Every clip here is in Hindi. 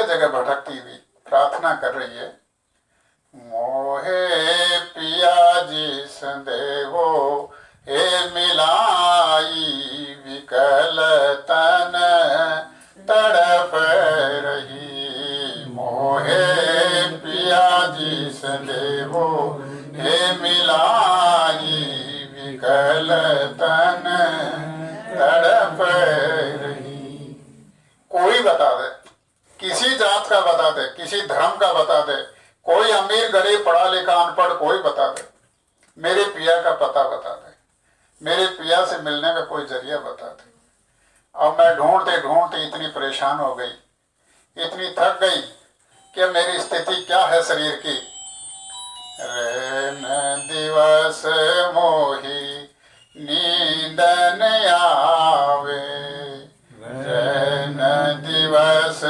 जगह भटकती हुई प्रार्थना कर रही है, मोहे पिया जी संदेवो हे मिलाई विकल तन तड़प रही। मोहे पिया जी संदेवो हे मिलाई विकल तन तड़प रही। कोई बता दे, किसी जात का बता दे, किसी धर्म का बता दे, कोई अमीर गरीब पढ़ा लिखा अनपढ़ कोई बता दे, मेरे पिया का पता बता दे, मेरे पिया से मिलने का कोई जरिया बता दे। अब मैं ढूंढते ढूंढते इतनी परेशान हो गई, इतनी थक गई कि मेरी स्थिति क्या है शरीर की। रैन दिवस मोही नींदन आवे, रैन दिवस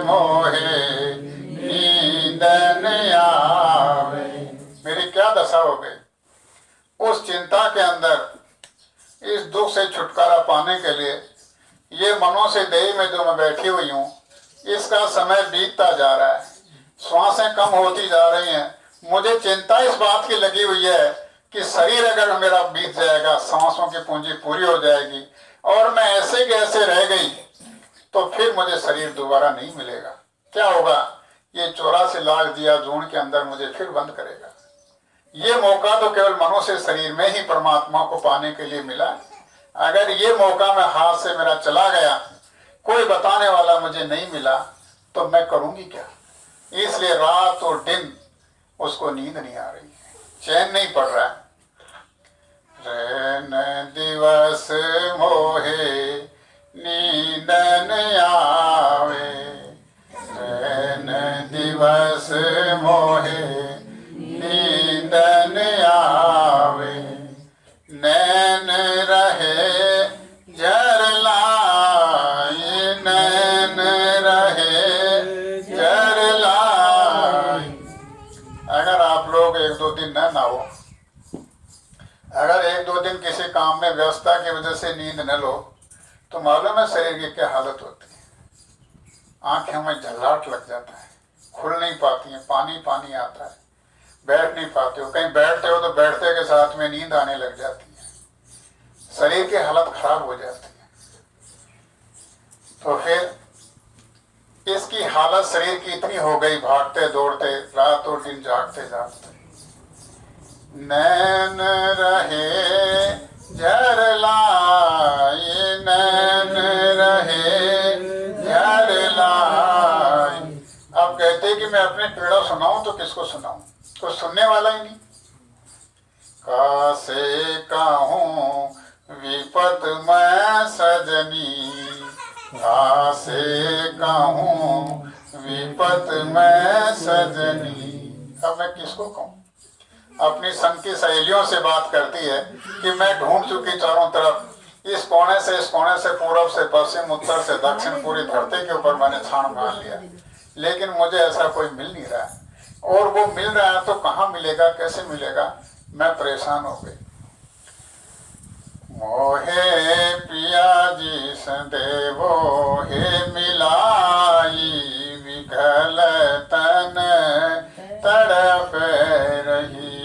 मोहे नींदन आवे। मेरी क्या दशा हो गई। उस चिंता के अंदर, इस दुख से छुटकारा पाने के लिए ये मनुष्य देह में जो मैं बैठी हुई हूँ, इसका समय बीतता जा रहा है, श्वासें कम होती जा रही हैं। मुझे चिंता इस बात की लगी हुई है कि शरीर अगर मेरा बीत जाएगा, सांसों की पूंजी पूरी हो जाएगी और मैं ऐसे के ऐसे रह गई तो फिर मुझे शरीर दोबारा नहीं मिलेगा। क्या होगा, ये 84 लाख दिया जून के अंदर मुझे फिर बंद करेगा। ये मौका तो केवल मनुष्य शरीर में ही परमात्मा को पाने के लिए मिला। अगर ये मौका मैं हाथ से मेरा चला गया, कोई बताने वाला मुझे नहीं मिला, तो मैं करूंगी क्या। इसलिए रात और दिन उसको नींद नहीं आ रही है, चैन नहीं पड़ रहा है। रैन दिवस मोहे नींदन आवे, रैन दिवस मोहे नींदन आवे। नैन रहे झरलाई, नैन रहे झरलाई। अगर आप लोग 1-2 दिन न नहाओ, अगर 1-2 दिन किसी काम में व्यस्तता की वजह से नींद न लो, तो मालूम है शरीर की क्या हालत होती है। आंखें में झल्लाट लग जाता है, खुल नहीं पाती हैं, पानी पानी आता है, बैठ नहीं पाते हो। कहीं बैठते हो तो बैठते के साथ में नींद आने लग जाती है, शरीर की हालत खराब हो जाती है। तो फिर इसकी हालत शरीर की इतनी हो गई, भागते दौड़ते रात और दिन जागते जागते। नैन रहे झरलाई, नैन रहे झरलाई। अब कहते कि मैं अपने पीड़ा सुनाऊं तो किसको सुनाऊं, कोई सुनने वाला ही नहीं। कासे कहूं विपत मैं सजनी, कासे कहूं विपत मैं सजनी। अब मैं किसको कहूं। अपनी संग की सहेलियों से बात करती है कि मैं ढूंढ चुकी चारों तरफ, इस कोने से इस कोने से, पूरब से पश्चिम, उत्तर से दक्षिण, पूरी धरती के ऊपर मैंने छान मार लिया, लेकिन मुझे ऐसा कोई मिल नहीं रहा है। और वो मिल रहा है तो कहाँ मिलेगा, कैसे मिलेगा। मैं परेशान हो गई। मोहे पिया जी संदेवो हे मिलाई विकल तन तड़प रही।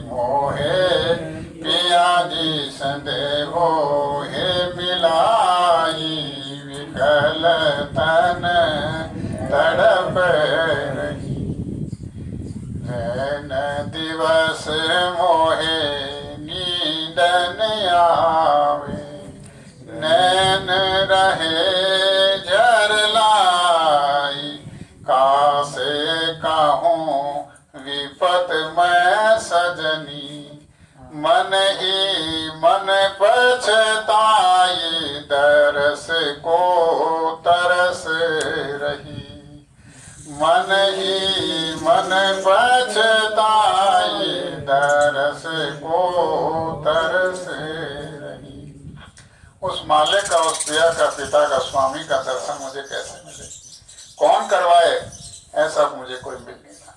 मोहे पिया जी संदेवो हे मिलाई विकल तन तड़प रही। नैन दिवस मोहे नींदन आवे, नैन रहे झरलाई। कासे कहूं विपत मैं सजनी, मन ही मन पछताई दरस को तरस रही। मन ही मन पछताई दरस को तरस रही। उस मालिक का, उस पिया का, पिता का, स्वामी का दर्शन मुझे कैसे मिले, कौन करवाए, ऐसा मुझे कोई मिल नहीं रहा।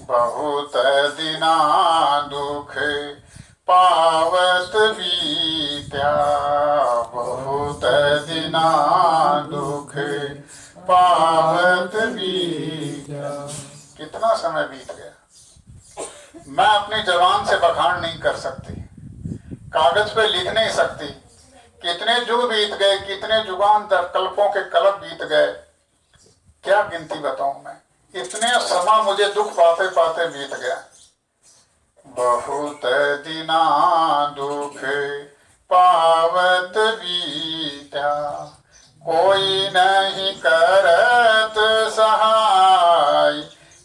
बहुत दिना दुख पावत बीत्या, बहुत दिना दिना दुख पावत बीता। कितना समय बीत गया, मैं अपनी जबान से बखान नहीं कर सकती, कागज पे लिख नहीं सकती। कितने युग बीत गए, कितने युगांतर कल्पों के कल्प बीत गए, क्या गिनती बताऊं मैं। इतने समय मुझे दुख पाते पाते बीत गया। बहुत दिना दुख पावत बीता, कोई नहीं करत सहाय,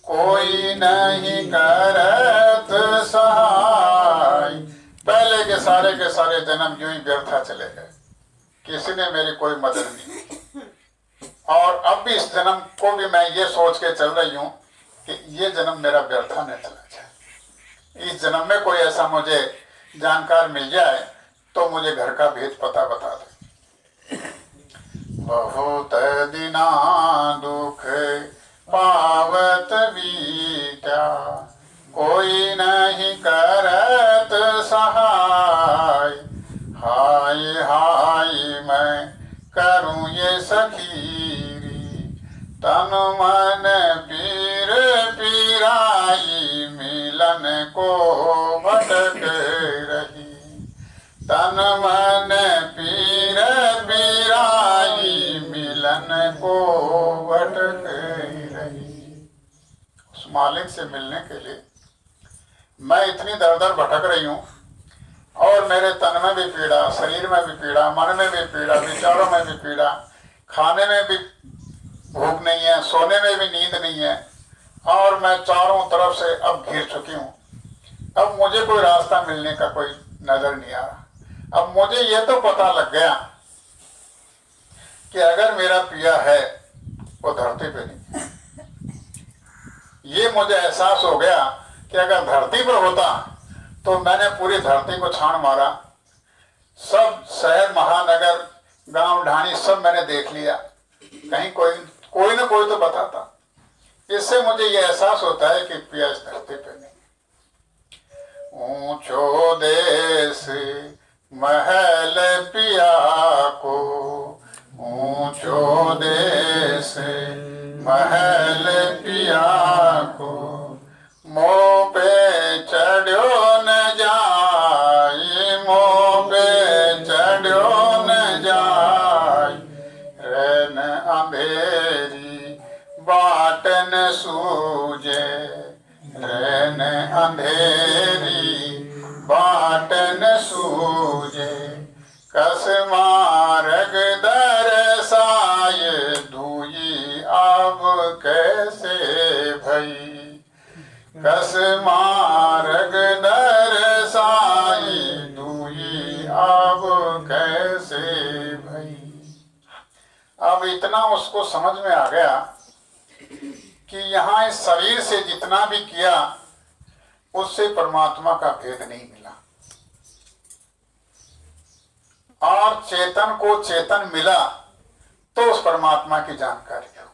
कोई नहीं करत सहाय। पहले के सारे जन्म यूं ही व्यर्था चले गए, किसी ने मेरी कोई मदद नहीं की। और अब भी इस जन्म को भी मैं ये सोच के चल रही हूं कि ये जन्म मेरा व्यर्था न चला जाए। इस जन्म में कोई ऐसा मुझे जानकार मिल जाए तो मुझे घर का भेद पता बता दे। बहुत दिना दुख पावत बीता, कोई नहीं करत सहाय। हाय हाय मैं करूं ये सखीरी, तन मन पीर पीराई, मिलन को भटक रही। तन मन पीर पीराई, मिलन को भटक रही। उस मालिक से मिलने के लिए मैं इतनी दर दर भटक रही हूं, और मेरे तन में भी पीड़ा, शरीर में भी पीड़ा, मन में भी पीड़ा, विचारों में भी पीड़ा, खाने में भी भूख नहीं है, सोने में भी नींद नहीं है, और मैं चारों तरफ से अब घिर चुकी हूं। अब मुझे कोई रास्ता मिलने का कोई नजर नहीं आ रहा। अब मुझे ये तो पता लग गया कि अगर मेरा पिया है वो धरती पे नहीं है। ये मुझे एहसास हो गया कि अगर धरती पर होता तो मैंने पूरी धरती को छान मारा। सब शहर, महानगर, गांव, ढाणी सब मैंने देख लिया, कहीं कोई ना कोई तो बताता। इससे मुझे ये एहसास होता है कि पिया इस धरती पे नहीं। ऊंचो देश महल पिया को, ऊंचो देश महल पिया को, मोह पे चढ़ो न जाए, मोह पे चढ़ो न जाए। रैन अंधेरी बाट न सूझे, रैन अंधेरी बाट न सूझे। कस मार्ग दरसाए, दुई अब कैसे भई। कस मार्ग दरसाई, दुई अब कैसे भई। अब इतना उसको समझ में आ गया कि यहाँ इस शरीर से जितना भी किया उससे परमात्मा का भेद नहीं मिला, और चेतन को चेतन मिला तो उस परमात्मा की जानकारी हो।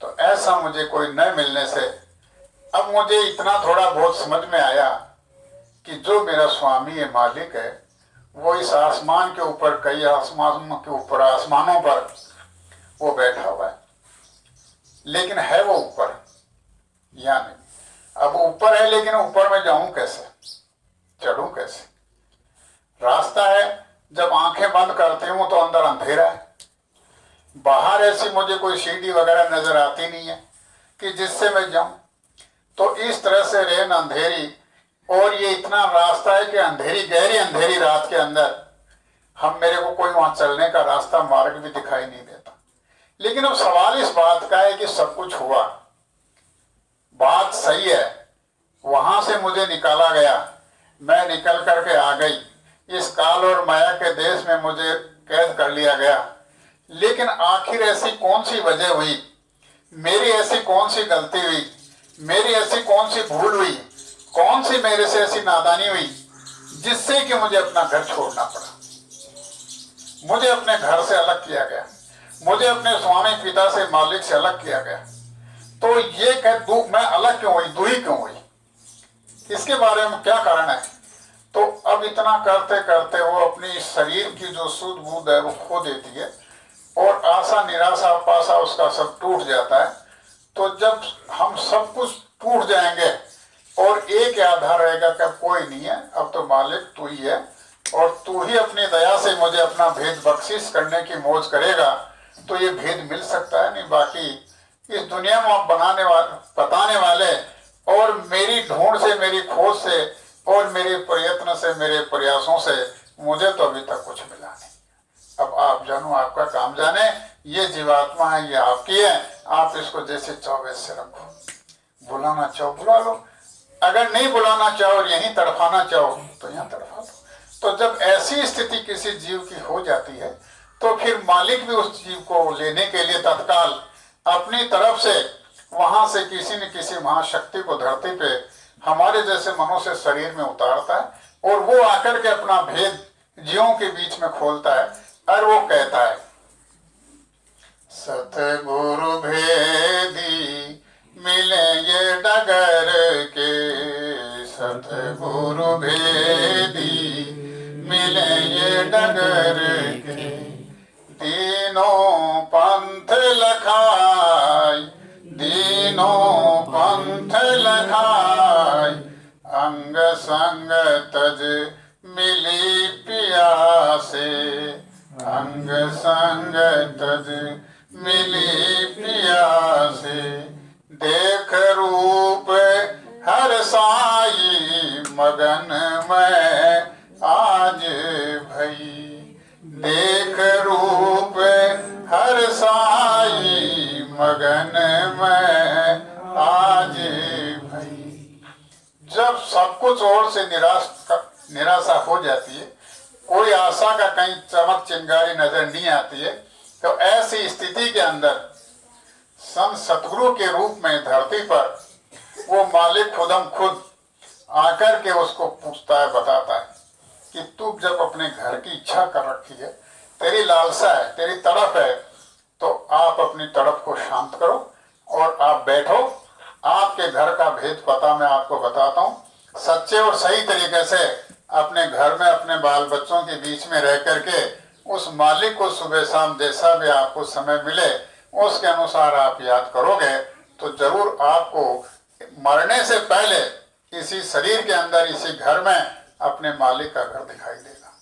तो ऐसा मुझे कोई न मिलने से अब मुझे इतना थोड़ा बहुत समझ में आया कि जो मेरा स्वामी है, मालिक है, वो इस आसमान के ऊपर, कई आसमानों के ऊपर, आसमानों पर वो बैठा हुआ है। लेकिन है वो ऊपर या नहीं? अब ऊपर है, लेकिन ऊपर में जाऊं कैसे, चढ़ूं कैसे? रास्ता है, जब आंखें बंद करती हूं तो अंदर अंधेरा है। बाहर ऐसी मुझे कोई सीढ़ी वगैरह नजर आती नहीं है कि जिससे मैं जाऊं। तो इस तरह से रेन अंधेरी, और ये इतना रास्ता है कि अंधेरी, गहरी अंधेरी रात के अंदर हम, मेरे को कोई वहां चलने का रास्ता, मार्ग भी दिखाई नहीं देता। लेकिन अब सवाल इस बात का है कि सब कुछ हुआ, बात सही है, वहां से मुझे निकाला गया, मैं निकल करके आ गई, इस काल और माया के देश में मुझे कैद कर लिया गया। लेकिन आखिर ऐसी कौन सी वजह हुई, मेरी ऐसी कौन सी गलती हुई, मेरी ऐसी कौन सी भूल हुई, कौन सी मेरे से ऐसी नादानी हुई जिससे कि मुझे अपना घर छोड़ना पड़ा, मुझे अपने घर से अलग किया गया, मुझे अपने स्वामी पिता से, मालिक से अलग किया गया। तो ये कह मैं अलग क्यों हुई, दूरी क्यों हुई, इसके बारे में क्या कारण है? तो अब इतना करते करते वो अपनी शरीर की जो सूझ बूझ है वो खो देती है और आशा निराशा पासा उसका सब टूट जाता है। तो जब हम सब कुछ टूट जाएंगे और एक आधार रहेगा कि कोई नहीं है, अब तो मालिक तू ही है और तू ही अपनी दया से मुझे अपना भेद बख्शिश करने की मौज करेगा, तो ये भेद मिल सकता है। नहीं बाकी इस दुनिया में आप बताने वाले और मेरी ढूंढ से, मेरी खोज से और मेरे प्रयत्न से, मेरे प्रयासों से मुझे तो अभी तक कुछ मिला नहीं। अब आप जानो, आपका काम जाने। ये जीवात्मा है, ये आपकी है, आप इसको जैसे चाहो वैसे रखो। बुलाना चाहो बुला लो, अगर नहीं बुलाना चाहो और यहीं तड़फाना चाहो तो यहाँ तड़फा दो। तो जब ऐसी स्थिति किसी जीव की हो जाती है तो फिर मालिक भी उस जीव को लेने के लिए तत्काल अपनी तरफ से वहां से किसी न किसी महाशक्ति को धरती पे हमारे जैसे मनुष्य शरीर में उतारता है और वो आकर के अपना भेद जीवों के बीच में खोलता है और वो कहता है, सतगुरु भेदी मिलेंगे डगर के, सतगुरु भेदी मिलेंगे डगर के, तीनों पंथ लखाई, तीनों पंथ लखाई, अंग संग तज मिली पियासे, अंग संग तज मिली पियासे, देख रूप हर साई मगन में आज भई, देख रूप हर साई मगन में आज भई। जब सब कुछ और से निराशा हो जाती है, कोई आशा का कहीं चमक चिंगारी नजर नहीं आती है, तो ऐसी स्थिति के अंदर संत सतगुरु के रूप में धरती पर वो मालिक खुदम खुद आकर के उसको पूछता है, बताता है कि तू जब अपने घर की इच्छा कर रखी है, तेरी लालसा है, तेरी तड़प है, तो आप अपनी तड़प को शांत करो और आप बैठो। आपके घर का भेद पता मैं आपको बताता हूँ। सच्चे और सही तरीके से अपने घर में अपने बाल बच्चों के बीच में रह करके उस मालिक को सुबह शाम जैसा भी आपको समय मिले उसके अनुसार आप याद करोगे तो जरूर आपको मरने से पहले इसी शरीर के अंदर, इसी घर में अपने मालिक का घर दिखाई देगा।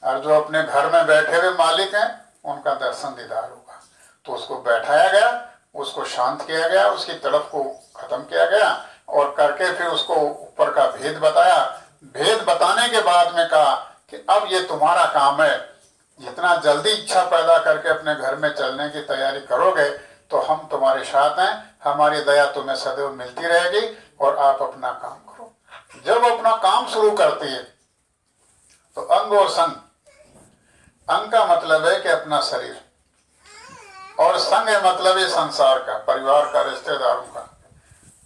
और जो अपने घर में बैठे हुए मालिक हैं उनका दर्शन दीदार होगा। तो उसको बैठाया गया, उसको शांत किया गया, उसकी तड़प को खत्म किया गया और करके फिर उसको ऊपर का भेद बताया। भेद बताने के बाद में कहा कि अब ये तुम्हारा काम है, जितना जल्दी इच्छा पैदा करके अपने घर में चलने की तैयारी करोगे तो हम तुम्हारे साथ हैं, हमारी दया तुम्हें सदैव मिलती रहेगी और आप अपना काम करो। जब अपना काम शुरू करती है तो अंग और संग, अंग का मतलब है कि अपना शरीर और संग मतलब है संसार का, परिवार का, रिश्तेदारों का।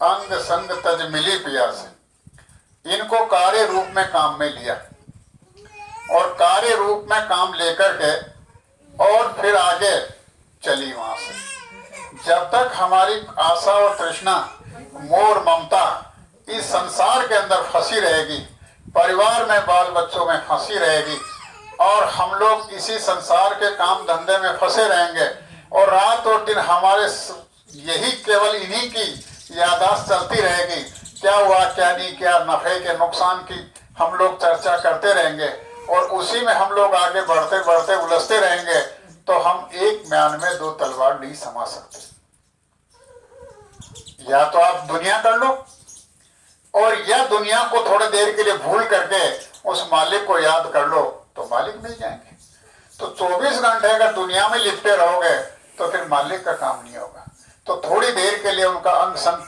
अंग संग तज मिली पिया से इनको कार्य रूप में काम में लिया और कार्य रूप में काम लेकर के और फिर आगे चली वहां से। जब तक हमारी आशा और तृष्णा, मोह, ममता इस संसार के अंदर फंसी रहेगी, परिवार में, बाल बच्चों में फंसी रहेगी और हम लोग इसी संसार के काम धंधे में फंसे रहेंगे और रात और दिन हमारे यही केवल इन्हीं की याददाश्त चलती रहेगी, क्या हुआ क्या नहीं किया, नफे के नुकसान की हम लोग चर्चा करते रहेंगे और उसी में हम लोग आगे बढ़ते बढ़ते उलझते रहेंगे, तो हम एक म्यान में दो तलवार नहीं समा सकते। या तो आप दुनिया कर लो और या दुनिया को थोड़ी देर के लिए भूल करके उस मालिक को याद कर लो तो मालिक मिल जाएंगे। तो 24 घंटे अगर दुनिया में लिपटे रहोगे तो फिर मालिक का काम नहीं होगा। तो थोड़ी देर के लिए उनका अंग संग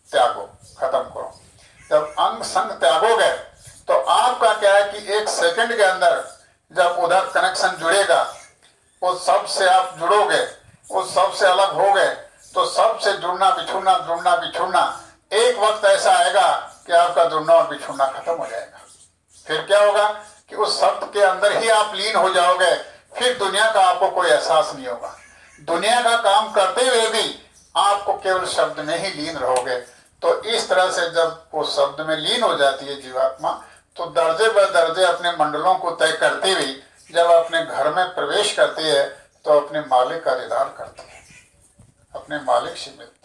त्यागो, खत्म करो। जब अंग संग त्यागोगे तो आपका क्या है कि एक सेकंड के अंदर जब उधर कनेक्शन जुड़ेगा, उस सब से आप जुड़ोगे, उस सब से अलग होगे, तो सबसे जुड़ना बिछुड़ना एक वक्त ऐसा आएगा कि आपका जुड़ना और बिछुड़ना खत्म हो जाएगा। फिर क्या होगा कि उस शब्द के अंदर ही आप लीन हो जाओगे, फिर दुनिया का आपको कोई एहसास नहीं होगा। दुनिया का काम करते हुए भी आपको केवल शब्द में ही लीन रहोगे। तो इस तरह से जब वो शब्द में लीन हो जाती है जीवात्मा, तो दर्जे ब दर्जे अपने मंडलों को तय करती हुई जब अपने घर में प्रवेश करती है तो अपने मालिक का दीदार करती है, अपने मालिक से मिलती है।